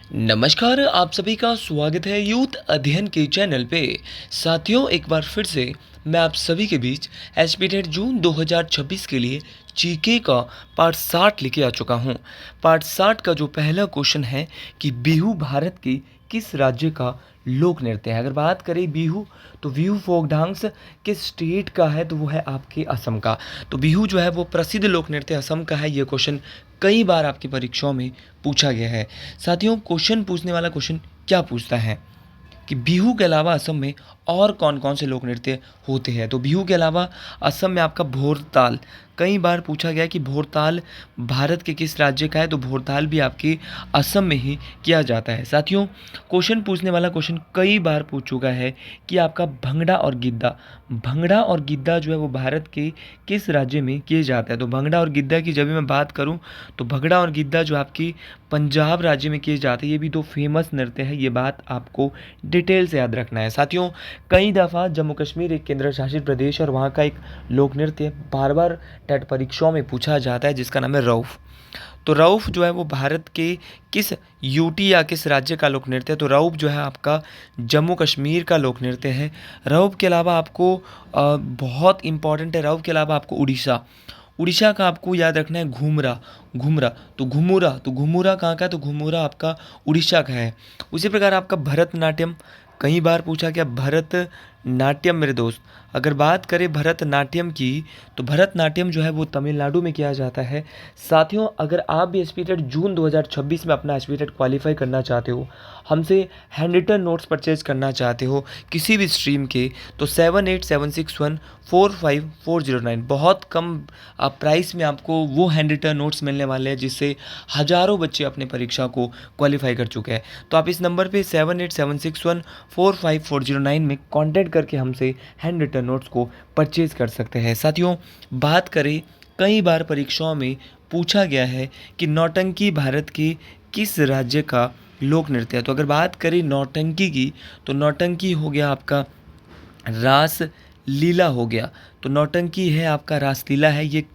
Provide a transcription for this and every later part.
नमस्कार, आप सभी का स्वागत है यूथ अध्ययन के चैनल पे। साथियों, एक बार फिर से मैं आप सभी के बीच एसपीटेट जून 2026 के लिए जीके का पार्ट 60 लेके आ चुका हूँ। पार्ट 60 का जो पहला क्वेश्चन है कि बिहू भारत के किस राज्य का लोक नृत्य है। अगर बात करें बिहू, तो बिहू फोक डांस किस स्टेट का है, तो वो है आपके असम का। तो बिहू जो है वो प्रसिद्ध लोक नृत्य असम का है। ये क्वेश्चन कई बार आपकी परीक्षाओं में पूछा गया है। साथियों, क्वेश्चन पूछने वाला क्वेश्चन क्या पूछता है कि बिहू के अलावा असम में और कौन कौन से लोक नृत्य होते हैं। तो बिहू के अलावा असम में आपका भोरताल, कई बार पूछा गया कि भोरताल भारत के किस राज्य का है, तो भोरताल भी आपके असम में ही किया जाता है। साथियों, क्वेश्चन पूछने वाला क्वेश्चन कई बार पूछ चुका है कि आपका भंगड़ा और गिद्दा, भंगड़ा और गिद्दा जो है वो भारत के किस राज्य में किए जाता है। तो भंगड़ा और गिद्दा की जब भी मैं बात करूं, तो भंगड़ा और गिद्दा जो आपकी पंजाब राज्य में किए जाते हैं। ये भी दो फेमस नृत्य है, ये बात आपको डिटेल से याद रखना है। साथियों, कई दफ़ा जम्मू कश्मीर एक केंद्र शासित प्रदेश और वहाँ का एक लोक नृत्य बार बार टेट परीक्षाओं में पूछा जाता है, जिसका नाम है रऊफ। तो रऊफ जो है वो भारत के किस यूटी या किस राज्य का लोक नृत्य है। तो रऊफ जो है आपका जम्मू कश्मीर का लोक नृत्य है। रऊफ के अलावा आपको बहुत इंपॉर्टेंट है, रऊफ के अलावा आपको उड़ीसा, उड़ीसा का आपको याद रखना है घूमरा, घुमरा। तो घुमुरा कहाँ का है, तो घुमुरा आपका उड़ीसा का है। उसी प्रकार आपका भरतनाट्यम, कई बार पूछा गया भरतनाट्यम मेरे दोस्त। अगर बात करें भरतनाट्यम की, तो भरतनाट्यम जो है वो तमिलनाडु में किया जाता है। साथियों, अगर आप भी एसपीटेट जून 2026 में अपना एसपीटेट क्वालिफाई करना चाहते हो, हमसे हैंड रिटन नोट्स परचेज करना चाहते हो किसी भी स्ट्रीम के, तो 7876145409, बहुत कम प्राइस में आपको वो हैंड रिटन नोट्स मिलने वाले हैं, जिससे हज़ारों बच्चे अपने परीक्षा को क्वालिफाई कर चुके हैं। तो आप इस नंबर पे 7876145409 में कांटेक्ट करके हमसे हैंड रिटन नोट्स को परचेज कर सकते हैं। साथियों, बात करें, कई बार परीक्षाओं में पूछा गया है कि नौटंकी भारत के किस राज्य का लोक नृत्य है। तो अगर बात करें नौटंकी की, तो नौटंकी हो गया आपका रास लीला हो गया। तो नौटंकी है आपका रासलीला है। ये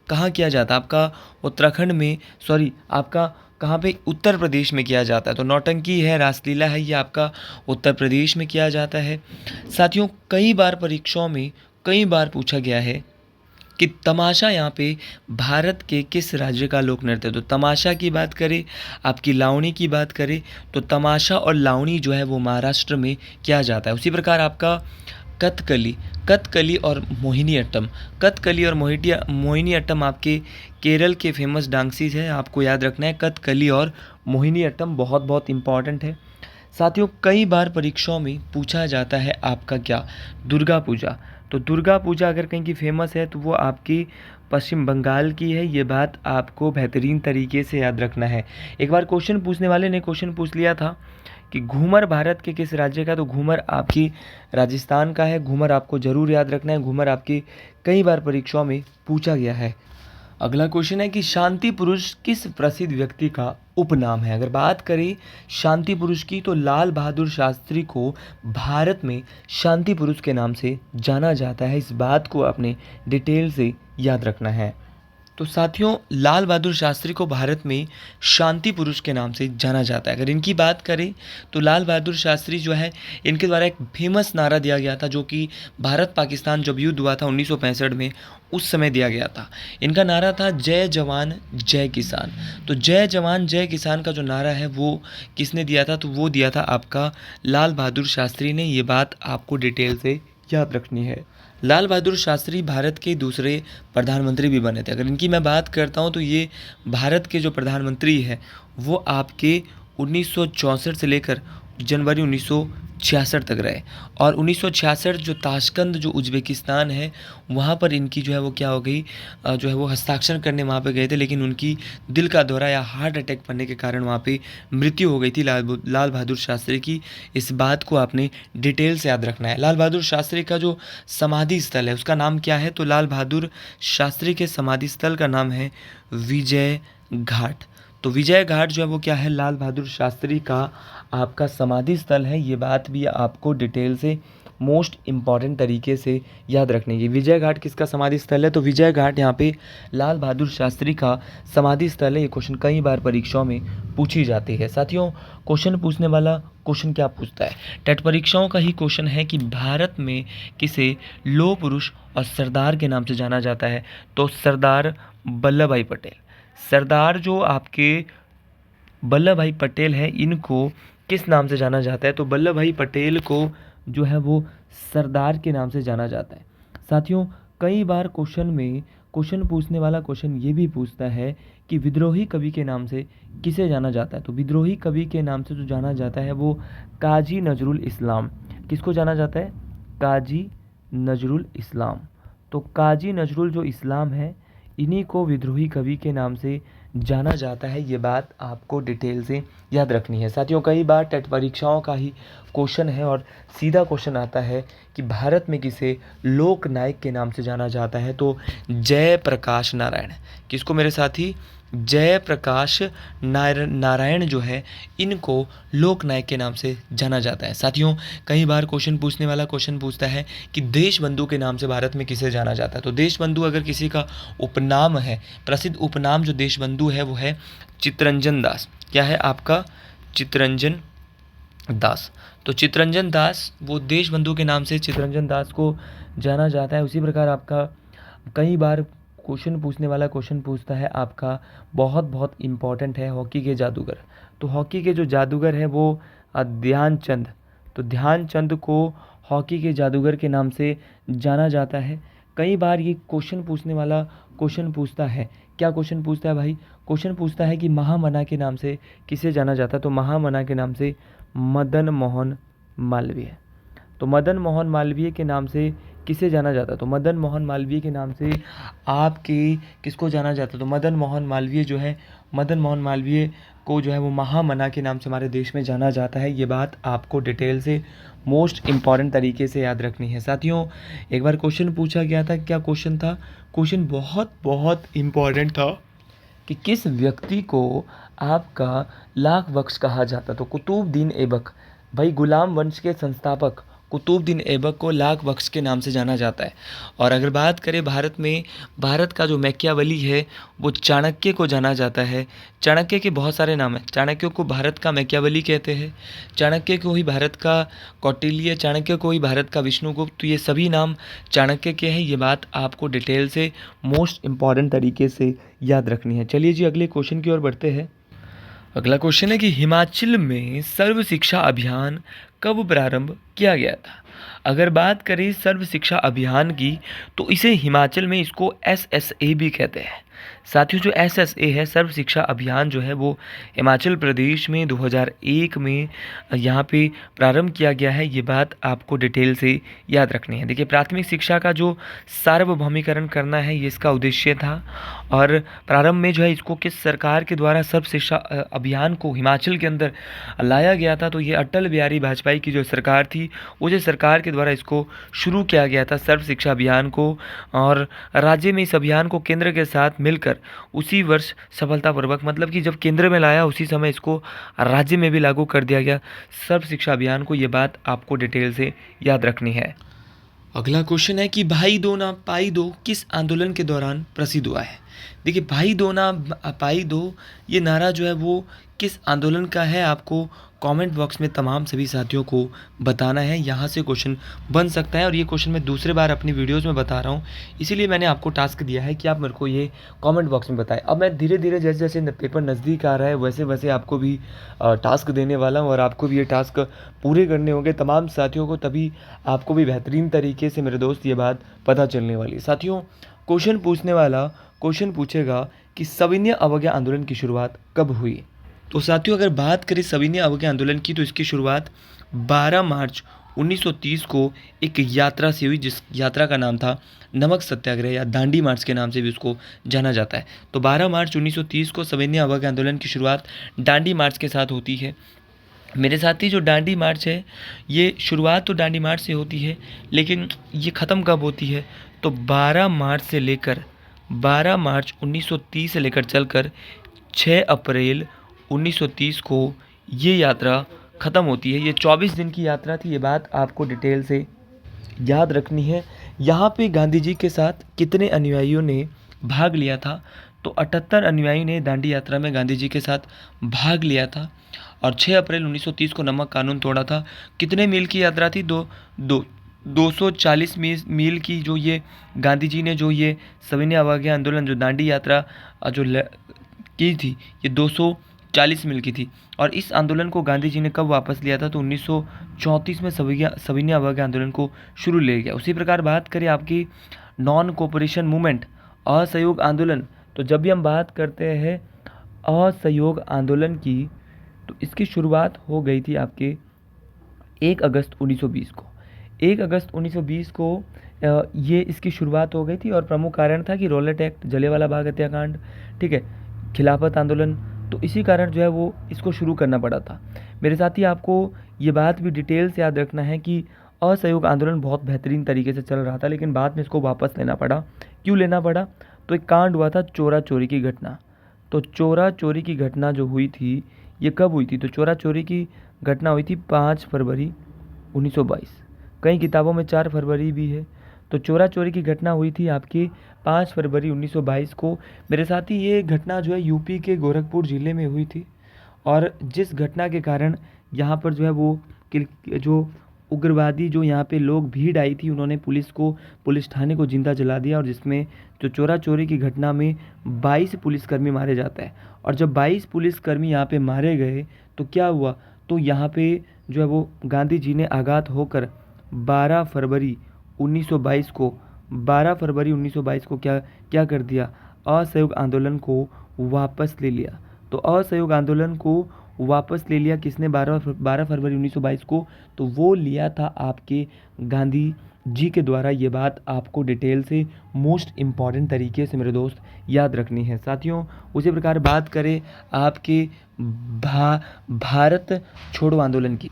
कहाँ किया जाता है, आपका उत्तराखंड में, सॉरी आपका कहाँ पे, उत्तर प्रदेश में किया जाता है। तो नौटंकी है, रासलीला है, ये आपका उत्तर प्रदेश में किया जाता है। साथियों, कई बार परीक्षाओं में कई बार पूछा गया है कि तमाशा यहाँ पे भारत के किस राज्य का लोक नृत्य है। तो तमाशा की बात करें, आपकी लावणी की बात करें, तो तमाशा और लावणी जो है वो महाराष्ट्र में किया जाता है। उसी प्रकार आपका कथकली, कथकली और मोहिनी अट्टम, कथकली और मोहिनी अट्टम आपके केरल के फेमस डांसीज हैं, आपको याद रखना है कथकली और मोहिनी अट्टम, बहुत बहुत इंपॉर्टेंट है। साथियों, कई बार परीक्षाओं में पूछा जाता है आपका क्या, दुर्गा पूजा। तो दुर्गा पूजा अगर कहीं की फेमस है, तो वो आपकी पश्चिम बंगाल की है। ये बात आपको बेहतरीन तरीके से याद रखना है। एक बार क्वेश्चन पूछने वाले ने क्वेश्चन पूछ लिया था कि घूमर भारत के किस राज्य का, तो घूमर आपकी राजस्थान का है। घूमर आपको ज़रूर याद रखना है, घूमर आपकी कई बार परीक्षाओं में पूछा गया है। अगला क्वेश्चन है कि शांति पुरुष किस प्रसिद्ध व्यक्ति का उपनाम है। अगर बात करें शांति पुरुष की, तो लाल बहादुर शास्त्री को भारत में शांति पुरुष के नाम से जाना जाता है। इस बात को आपने डिटेल से याद रखना है। तो साथियों, लाल बहादुर शास्त्री को भारत में शांति पुरुष के नाम से जाना जाता है। अगर इनकी बात करें, तो लाल बहादुर शास्त्री जो है, इनके द्वारा एक फेमस नारा दिया गया था, जो कि भारत पाकिस्तान जब युद्ध हुआ था 1965 में, उस समय दिया गया था। इनका नारा था जय जवान जय किसान। तो जय जवान जय किसान का जो नारा है वो किसने दिया था, तो वो दिया था आपका लाल बहादुर शास्त्री ने। ये बात आपको डिटेल से याद रखनी है। लाल बहादुर शास्त्री भारत के दूसरे प्रधानमंत्री भी बने थे। अगर इनकी मैं बात करता हूँ, तो ये भारत के जो प्रधानमंत्री हैं वो आपके 1964 से लेकर जनवरी 1966 तक रहे। और 1966 जो ताशकंद जो उज्बेकिस्तान है, वहाँ पर इनकी जो है वो क्या हो गई, जो है वो हस्ताक्षर करने वहाँ पे गए थे, लेकिन उनकी दिल का दौरा या हार्ट अटैक पड़ने के कारण वहाँ पे मृत्यु हो गई थी लाल बहादुर शास्त्री की। इस बात को आपने डिटेल से याद रखना है। लाल बहादुर शास्त्री का जो समाधि स्थल है उसका नाम क्या है, तो लाल बहादुर शास्त्री के समाधि स्थल का नाम है विजय घाट। तो विजय घाट जो है वो क्या है, लाल बहादुर शास्त्री का आपका समाधि स्थल है। ये बात भी आपको डिटेल से मोस्ट इम्पॉर्टेंट तरीके से याद रखनी है। विजय घाट किसका समाधि स्थल है? तो विजय घाट यहाँ पे लाल बहादुर शास्त्री का समाधि स्थल है। ये क्वेश्चन कई बार परीक्षाओं में पूछी जाती है। साथियों, क्वेश्चन पूछने वाला क्वेश्चन क्या पूछता है? टेट परीक्षाओं का ही क्वेश्चन है कि भारत में किसे लौह पुरुष और सरदार के नाम से जाना जाता है? तो सरदार वल्लभ भाई पटेल। सरदार जो आपके वल्लभ भाई पटेल हैं, इनको किस नाम से जाना जाता है? तो वल्लभ भाई पटेल को जो है वो सरदार के नाम से जाना जाता है। साथियों, कई बार क्वेश्चन पूछने वाला क्वेश्चन ये भी पूछता है कि विद्रोही कवि के नाम से किसे जाना जाता है? तो विद्रोही कवि के नाम से जो जाना जाता है वो काजी नजरुल इस्लाम। किसको जाना जाता है? काजी नजरुल इस्लाम। तो काजी नजरुल जो इस्लाम है, इन्हीं को विद्रोही कवि के नाम से जाना जाता है। ये बात आपको डिटेल से याद रखनी है। साथियों, कई बार टेट परीक्षाओं का ही क्वेश्चन है और सीधा क्वेश्चन आता है कि भारत में किसे लोक नायक के नाम से जाना जाता है? तो जयप्रकाश नारायण। किसको मेरे साथी? जयप्रकाश नारायण जो है, इनको लोक नायक के नाम से जाना जाता है। साथियों, कई बार क्वेश्चन पूछने वाला क्वेश्चन पूछता है कि देशबंधु के नाम से भारत में किसे जाना जाता है? तो देशबंधु अगर किसी का उपनाम है, प्रसिद्ध उपनाम जो देशबंधु है वो है चित्तरंजन दास। क्या है आपका? चित्तरंजन दास। तो चित्तरंजन दास, वो देशबंधु के नाम से चित्तरंजन दास को जाना जाता है। उसी प्रकार आपका कई बार क्वेश्चन पूछने वाला क्वेश्चन पूछता है आपका, बहुत बहुत इम्पॉर्टेंट है, हॉकी के जादूगर। तो हॉकी के जो जादूगर है वो ध्यानचंद। तो ध्यानचंद को हॉकी के जादूगर के नाम से जाना जाता है। कई बार ये क्वेश्चन पूछने वाला क्वेश्चन पूछता है, क्या क्वेश्चन पूछता है भाई? क्वेश्चन पूछता है कि महामना के नाम से किसे जाना जाता है? तो महामना के नाम से मदन मोहन मालवीय। तो मदन मोहन मालवीय के नाम से किसे जाना जाता है? तो मदन मोहन मालवीय के नाम से आपके किसको जाना जाता है? तो मदन मोहन मालवीय जो है, मदन मोहन मालवीय को जो है वो महामना के नाम से हमारे देश में जाना जाता है। ये बात आपको डिटेल से मोस्ट इम्पॉर्टेंट तरीके से याद रखनी है। साथियों, एक बार क्वेश्चन पूछा गया था, क्या क्वेश्चन था? क्वेश्चन बहुत बहुत इम्पॉर्टेंट था कि किस व्यक्ति को आपका लाख बख्श कहा जाता? तो कुतुबुद्दीन ऐबक। भाई, गुलाम वंश के संस्थापक कुतुबुद्दीन ऐबक को लाख बख्श के नाम से जाना जाता है। और अगर बात करें भारत में, भारत का जो मैकियावेली है वो चाणक्य को जाना जाता है। चाणक्य के बहुत सारे नाम हैं। चाणक्य को भारत का मैकियावेली कहते हैं, चाणक्य को ही भारत का कौटिल्य, चाणक्य को ही भारत का विष्णुगुप्त। तो ये सभी नाम चाणक्य के हैं। ये बात आपको डिटेल से मोस्ट इम्पॉर्टेंट तरीके से याद रखनी है। चलिए जी, अगले क्वेश्चन की ओर बढ़ते हैं। अगला क्वेश्चन है कि हिमाचल में सर्व शिक्षा अभियान कब प्रारंभ किया गया था? अगर बात करें सर्व शिक्षा अभियान की, तो इसे हिमाचल में इसको SSA भी कहते हैं। साथियों, जो SSA है, सर्व शिक्षा अभियान जो है वो हिमाचल प्रदेश में 2001 में यहाँ पे प्रारंभ किया गया है। ये बात आपको डिटेल से याद रखनी है। देखिए, प्राथमिक शिक्षा का जो सार्वभौमिकरण करना है, ये इसका उद्देश्य था। और प्रारंभ में जो है इसको किस सरकार के द्वारा सर्व शिक्षा अभियान को हिमाचल के अंदर लाया गया था? तो ये अटल बिहारी वाजपेयी की जो सरकार थी, उस सरकार के द्वारा इसको शुरू किया गया था, सर्व शिक्षा अभियान को। और राज्य में इस अभियान को केंद्र के साथ मिलकर उसी वर्ष सफलतापूर्वक, मतलब कि जब केंद्र में लाया उसी समय इसको राज्य में भी लागू कर दिया गया सर्व शिक्षा अभियान को। ये बात आपको डिटेल से याद रखनी है। अगला क्वेश्चन है कि भाई दो ना पाई दो किस आंदोलन के दौरान प्रसिद्ध हुआ है? देखिए, भाई दो ना पाई दो, ये नारा जो है वो किस आंदोलन का है? आपको कमेंट बॉक्स में तमाम सभी साथियों को बताना है। यहाँ से क्वेश्चन बन सकता है और ये क्वेश्चन मैं दूसरे बार अपनी वीडियोस में बता रहा हूँ, इसीलिए मैंने आपको टास्क दिया है कि आप मेरे को ये कमेंट बॉक्स में बताएं। अब मैं धीरे धीरे जैसे जैसे पेपर नज़दीक आ रहा है वैसे वैसे आपको भी टास्क देने वाला हूँ और आपको भी ये टास्क पूरे करने होंगे तमाम साथियों को, तभी आपको भी बेहतरीन तरीके से मेरे दोस्त ये बात पता चलने वाली है। साथियों, क्वेश्चन पूछने वाला क्वेश्चन पूछेगा कि सविनय अवज्ञा आंदोलन की शुरुआत कब हुई? तो साथियों, अगर बात करें सविनय अवज्ञा आंदोलन की, तो इसकी शुरुआत 12 मार्च 1930 को एक यात्रा से हुई, जिस यात्रा का नाम था नमक सत्याग्रह या दांडी मार्च के नाम से भी उसको जाना जाता है। तो 12 मार्च 1930 को सविनय अवज्ञा आंदोलन की शुरुआत दांडी मार्च के साथ होती है। मेरे साथी, जो दांडी मार्च है, ये शुरुआत तो दांडी मार्च से होती है, लेकिन ये ख़त्म कब होती है? तो 12 मार्च 1930 से लेकर चलकर 6 अप्रैल 1930 को ये यात्रा ख़त्म होती है। ये 24 दिन की यात्रा थी। ये बात आपको डिटेल से याद रखनी है। यहाँ पे गांधी जी के साथ कितने अनुयायियों ने भाग लिया था? तो 78 अनुयायी ने दांडी यात्रा में गांधी जी के साथ भाग लिया था और 6 अप्रैल 1930 को नमक कानून तोड़ा था। कितने मील की यात्रा थी? दो दो 240 मील की जो ये गांधी जी ने जो ये सविनय अवज्ञा आंदोलन जो दांडी यात्रा की थी, ये 240 मील की थी। और इस आंदोलन को गांधी जी ने कब वापस लिया था? तो 1934 में सविनय अवज्ञा आंदोलन को शुरू ले गया। उसी प्रकार बात करें आपकी नॉन कोऑपरेशन मूवमेंट, असहयोग आंदोलन, तो जब भी हम बात करते हैं असहयोग आंदोलन की, तो इसकी शुरुआत हो गई थी आपके 1 अगस्त 1920 को। 1 अगस्त 1920 को ये इसकी शुरुआत हो गई थी और प्रमुख कारण था कि रॉलेट एक्ट, जलियांवाला बाग हत्याकांड, ठीक है, खिलाफत आंदोलन, तो इसी कारण जो है वो इसको शुरू करना पड़ा था। मेरे साथी आपको ये बात भी डिटेल से याद रखना है कि असहयोग आंदोलन बहुत बेहतरीन तरीके से चल रहा था, लेकिन बाद में इसको वापस लेना पड़ा। क्यों लेना पड़ा? तो एक कांड हुआ था, चोरा चोरी की घटना। तो चोरा चोरी की घटना जो हुई थी, ये कब हुई थी? तो चोरा चोरी की घटना हुई थी 5 फरवरी 1922। कई किताबों में 4 फरवरी भी है। तो चोरा चोरी की घटना हुई थी आपकी 5 फरवरी 1922 को। मेरे साथी ये घटना जो है यूपी के गोरखपुर ज़िले में हुई थी और जिस घटना के कारण यहाँ पर जो है वो जो उग्रवादी जो यहाँ पे लोग भीड़ आई थी, उन्होंने पुलिस थाने को जिंदा जला दिया और जिसमें जो चोरा चोरी की घटना में 22 पुलिसकर्मी मारे जाते हैं। और जब 22 पुलिसकर्मी यहाँ पे मारे गए तो क्या हुआ? तो यहाँ पे जो है वो गांधी जी ने आगात होकर 12 फरवरी 1922 को 12 फरवरी 1922 को क्या क्या कर दिया? असहयोग आंदोलन को वापस ले लिया। तो असहयोग आंदोलन को वापस ले लिया किसने? 12 फरवरी 1922 को। तो वो लिया था आपके गांधी जी के द्वारा। ये बात आपको डिटेल से मोस्ट इम्पॉर्टेंट तरीके से मेरे दोस्त याद रखनी है। साथियों, उसी प्रकार बात करें आपके भारत छोड़ो आंदोलन की,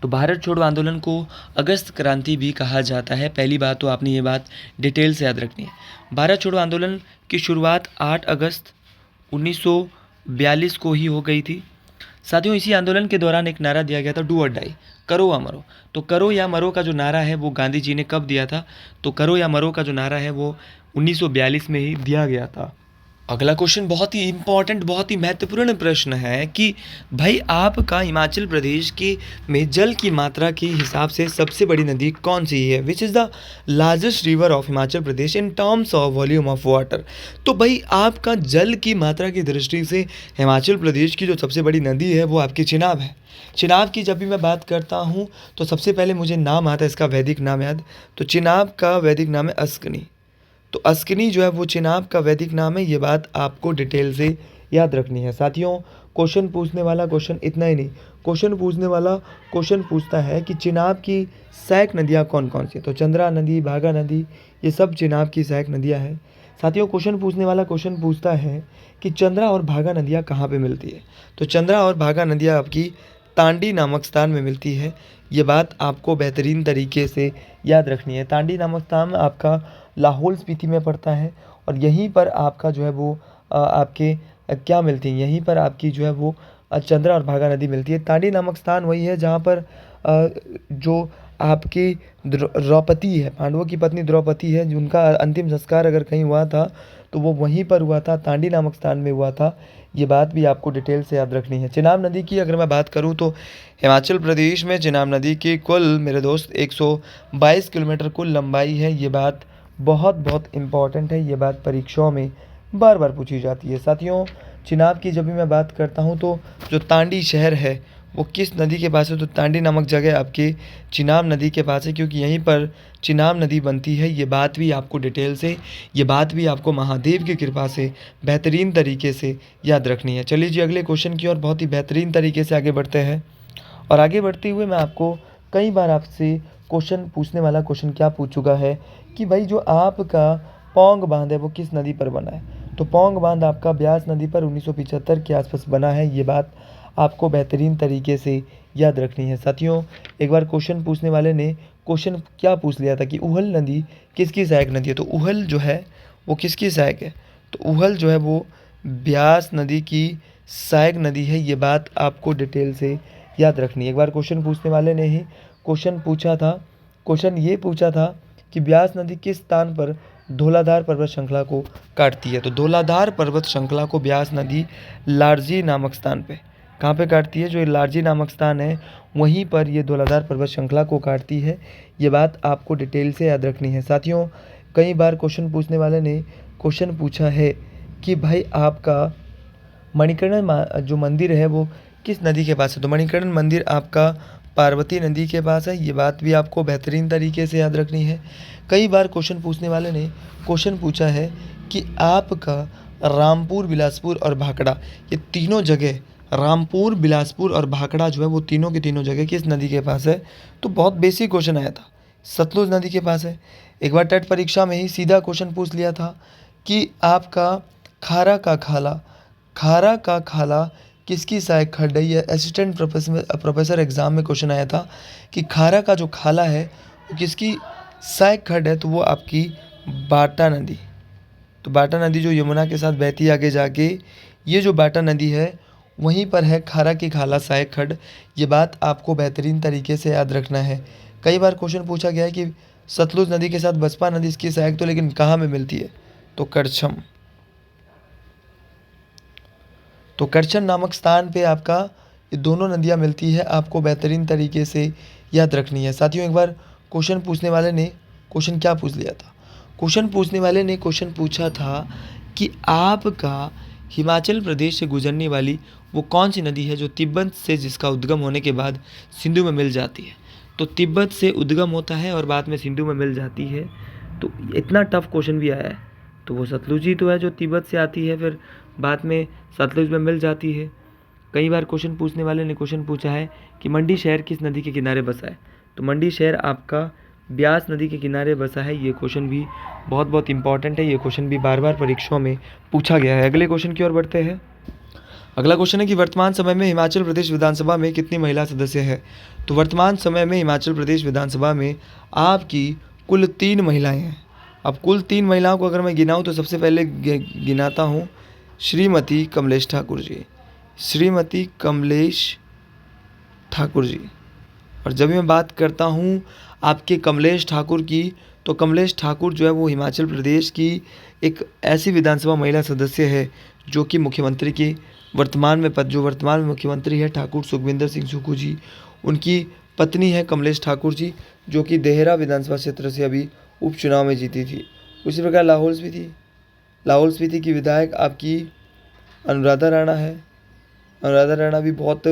तो भारत छोड़ो आंदोलन को अगस्त क्रांति भी कहा जाता है। पहली बात तो आपने ये बात डिटेल से याद रखनी है। भारत छोड़ो आंदोलन की शुरुआत 8 अगस्त 1942 को ही हो गई थी। साथियों, इसी आंदोलन के दौरान एक नारा दिया गया था, डू और डाई, करो या मरो। तो करो या मरो का जो नारा है वो गांधी जी ने कब दिया था? तो करो या मरो का जो नारा है वो 1942 में ही दिया गया था। अगला क्वेश्चन बहुत ही इंपॉर्टेंट, बहुत ही महत्वपूर्ण प्रश्न है कि भाई आपका हिमाचल प्रदेश की में जल की मात्रा के हिसाब से सबसे बड़ी नदी कौन सी है? Which is the largest river of Himachal Pradesh in terms of volume of water. तो भाई आपका जल की मात्रा की दृष्टि से हिमाचल प्रदेश की जो सबसे बड़ी नदी है वो आपकी चिनाब है। चिनाब की जब भी मैं बात करता हूँ तो सबसे पहले मुझे नाम आता है इसका वैदिक नाम याद। तो चिनाब का वैदिक नाम है अस्कनी। तो अस्कनी जो है वो चिनाब का वैदिक नाम है। ये बात आपको डिटेल से याद रखनी है। साथियों, क्वेश्चन पूछने वाला क्वेश्चन इतना ही नहीं, क्वेश्चन पूछने वाला क्वेश्चन पूछता है कि चिनाब की सहायक नदियाँ कौन कौन सी? तो चंद्रा नदी, भागा नदी, ये सब चिनाब की सहायक नदियाँ हैं। साथियों, क्वेश्चन पूछने वाला क्वेश्चन पूछता है कि चंद्रा और भागा नदियाँ कहाँ पे मिलती है? तो चंद्रा और भागा नदियाँ आपकी तांडी नामक स्थान में मिलती है। ये बात आपको बेहतरीन तरीके से याद रखनी है। तांडी नामक स्थान आपका लाहौल स्पीति में पड़ता है और यहीं पर आपका जो है वो आपके क्या मिलती हैं? यहीं पर आपकी जो है वो चंद्रा और भागा नदी मिलती है। तांडी नामक स्थान वही है जहाँ पर जो आपकी द्रौपदी है, पांडवों की पत्नी द्रौपदी है, जिनका अंतिम संस्कार अगर कहीं हुआ था तो वो वहीं पर हुआ था, तांडी नामक स्थान में हुआ था। ये बात भी आपको डिटेल से याद रखनी है। चिनाब नदी की अगर मैं बात करूँ तो हिमाचल प्रदेश में चिनाब नदी की कुल मेरे दोस्त 122 किलोमीटर कुल लंबाई है। ये बात बहुत बहुत इम्पॉर्टेंट है। ये बात परीक्षाओं में बार बार पूछी जाती है। साथियों, चिनाब की जब भी मैं बात करता हूँ तो जो तांडी शहर है वो किस नदी के पास है? तो तांडी नामक जगह आपके चिनाब नदी के पास है, क्योंकि यहीं पर चिनाब नदी बनती है। ये बात भी आपको डिटेल से, ये बात भी आपको महादेव की कृपा से बेहतरीन तरीके से याद रखनी है। चलिए जी, अगले क्वेश्चन की ओर बहुत ही बेहतरीन तरीके से आगे बढ़ते हैं। और आगे बढ़ते हुए मैं आपको कई बार आपसे क्वेश्चन पूछने वाला क्वेश्चन क्या पूछ चुका है कि भाई जो आपका पौंग बांध है वो किस नदी पर बना है? तो पौंग बांध आपका ब्यास नदी पर 1975 के आसपास बना है। ये बात आपको बेहतरीन तरीके से याद रखनी है। साथियों, एक बार क्वेश्चन पूछने वाले ने क्वेश्चन क्या पूछ लिया था कि उहल नदी किसकी सहायक नदी है? तो उहल जो है वो किसकी सहायक है? तो उहल जो है वो ब्यास नदी की सहायक नदी है। ये बात आपको डिटेल से याद रखनी है। एक बार क्वेश्चन पूछने वाले ने ही क्वेश्चन पूछा था क्वेश्चन ये पूछा था कि ब्यास नदी किस स्थान पर धौलाधार पर्वत श्रृंखला को काटती है। तो धौलाधार पर्वत श्रृंखला को ब्यास नदी लारजी नामक स्थान पे कहाँ पे काटती है, जो ये लारजी नामक स्थान है वहीं पर ये धौलाधार पर्वत श्रृंखला को काटती है। ये बात आपको डिटेल से याद रखनी है। साथियों, कई बार क्वेश्चन पूछने वाले ने क्वेश्चन पूछा है कि भाई आपका मणिकर्ण जो मंदिर है वो किस नदी के पास है। तो मणिकर्ण मंदिर आपका पार्वती नदी के पास है। ये बात भी आपको बेहतरीन तरीके से याद रखनी है। कई बार क्वेश्चन पूछने वाले ने क्वेश्चन पूछा है कि आपका रामपुर, बिलासपुर और भाखड़ा, ये तीनों जगह, रामपुर, बिलासपुर और भाखड़ा जो है वो तीनों की तीनों जगह किस नदी के पास है। तो बहुत बेसिक क्वेश्चन आया था, सतलुज नदी के पास है। एक बार टेट परीक्षा में ही सीधा क्वेश्चन पूछ लिया था कि आपका खारा का खाला, खारा का खाला किसकी सहायक खड्ड है। ये असिस्टेंट प्रोफेसर एग्ज़ाम में क्वेश्चन आया था कि खारा का जो खाला है वो किसकी सहायक खड्ड है। तो वो आपकी बाटा नदी। तो बाटा नदी जो यमुना के साथ बहती है आगे जाके, ये जो बाटा नदी है वहीं पर है खारा की खाला सहायक खड्ड। ये बात आपको बेहतरीन तरीके से याद रखना है। कई बार क्वेश्चन पूछा गया है कि सतलुज नदी के साथ बसपा नदी इसकी सहायक, तो लेकिन कहाँ में मिलती है। तो करछम, तो करछन नामक स्थान पे आपका ये दोनों नदियाँ मिलती है। आपको बेहतरीन तरीके से याद रखनी है। साथियों, एक बार क्वेश्चन पूछने वाले ने क्वेश्चन क्या पूछ लिया था, क्वेश्चन पूछने वाले ने क्वेश्चन पूछा था कि आपका हिमाचल प्रदेश से गुजरने वाली वो कौन सी नदी है जो तिब्बत से, जिसका उद्गम होने के बाद सिंधु में मिल जाती है। तो तिब्बत से उद्गम होता है और बाद में सिंधु में मिल जाती है। तो इतना टफ क्वेश्चन भी आया है। तो वो सतलुज ही तो है जो तिब्बत से आती है, फिर बाद में सतलुज में मिल जाती है। कई बार क्वेश्चन पूछने वाले ने क्वेश्चन पूछा है कि मंडी शहर किस नदी के किनारे बसा है। तो मंडी शहर आपका ब्यास नदी के किनारे बसा है। ये क्वेश्चन भी बहुत इंपॉर्टेंट है। ये क्वेश्चन भी बार बार परीक्षाओं में पूछा गया है। अगले क्वेश्चन की ओर बढ़ते हैं। अगला क्वेश्चन है कि वर्तमान समय में हिमाचल प्रदेश विधानसभा में कितनी महिला सदस्य है। तो वर्तमान समय में हिमाचल प्रदेश विधानसभा में आपकी कुल 3 महिलाएं हैं। अब कुल 3 महिलाओं को अगर मैं गिनाऊँ तो सबसे पहले गिनाता हूँ श्रीमती कमलेश ठाकुर जी, श्रीमती कमलेश ठाकुर जी। और जब मैं बात करता हूँ आपके कमलेश ठाकुर की, तो कमलेश ठाकुर जो है वो हिमाचल प्रदेश की एक ऐसी विधानसभा महिला सदस्य है जो कि मुख्यमंत्री की वर्तमान में मुख्यमंत्री है ठाकुर सुखविंदर सिंह सुक्खू जी, उनकी पत्नी है कमलेश ठाकुर जी, जो कि देहरा विधानसभा क्षेत्र से अभी उपचुनाव में जीती थी। उसी प्रकार लाहौल स्पीति की विधायक आपकी अनुराधा राणा है। अनुराधा राणा भी बहुत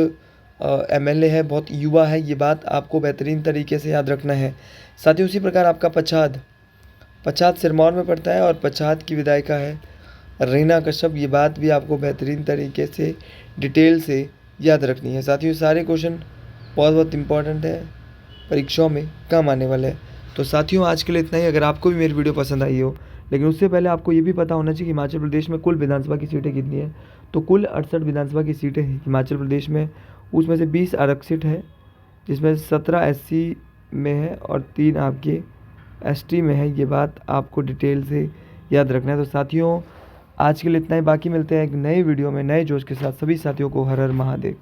एमएलए है, बहुत युवा है। ये बात आपको बेहतरीन तरीके से याद रखना है। साथ ही उसी प्रकार आपका पच्छाद सिरमौर में पड़ता है और पच्छाद की विधायिका है रीना कश्यप। ये बात भी आपको बेहतरीन तरीके से डिटेल से याद रखनी है। साथियों, सारे क्वेश्चन बहुत इंपॉर्टेंट है, परीक्षाओं में काम आने वाले हैं। तो साथियों, आज के लिए इतना ही। अगर आपको भी मेरी वीडियो पसंद आई हो, लेकिन उससे पहले आपको ये भी पता होना चाहिए कि हिमाचल प्रदेश में कुल विधानसभा की सीटें कितनी है। तो कुल 68 विधानसभा की सीटें हैं हिमाचल प्रदेश में। उसमें से 20 आरक्षित है, जिसमें 17 एससी में है और 3 आपके एसटी में है। ये बात आपको डिटेल से याद रखना है। तो साथियों, आज के लिए इतना ही। बाकी मिलते हैं एक नए वीडियो में नए जोश के साथ। सभी साथियों को हर हर महादेव।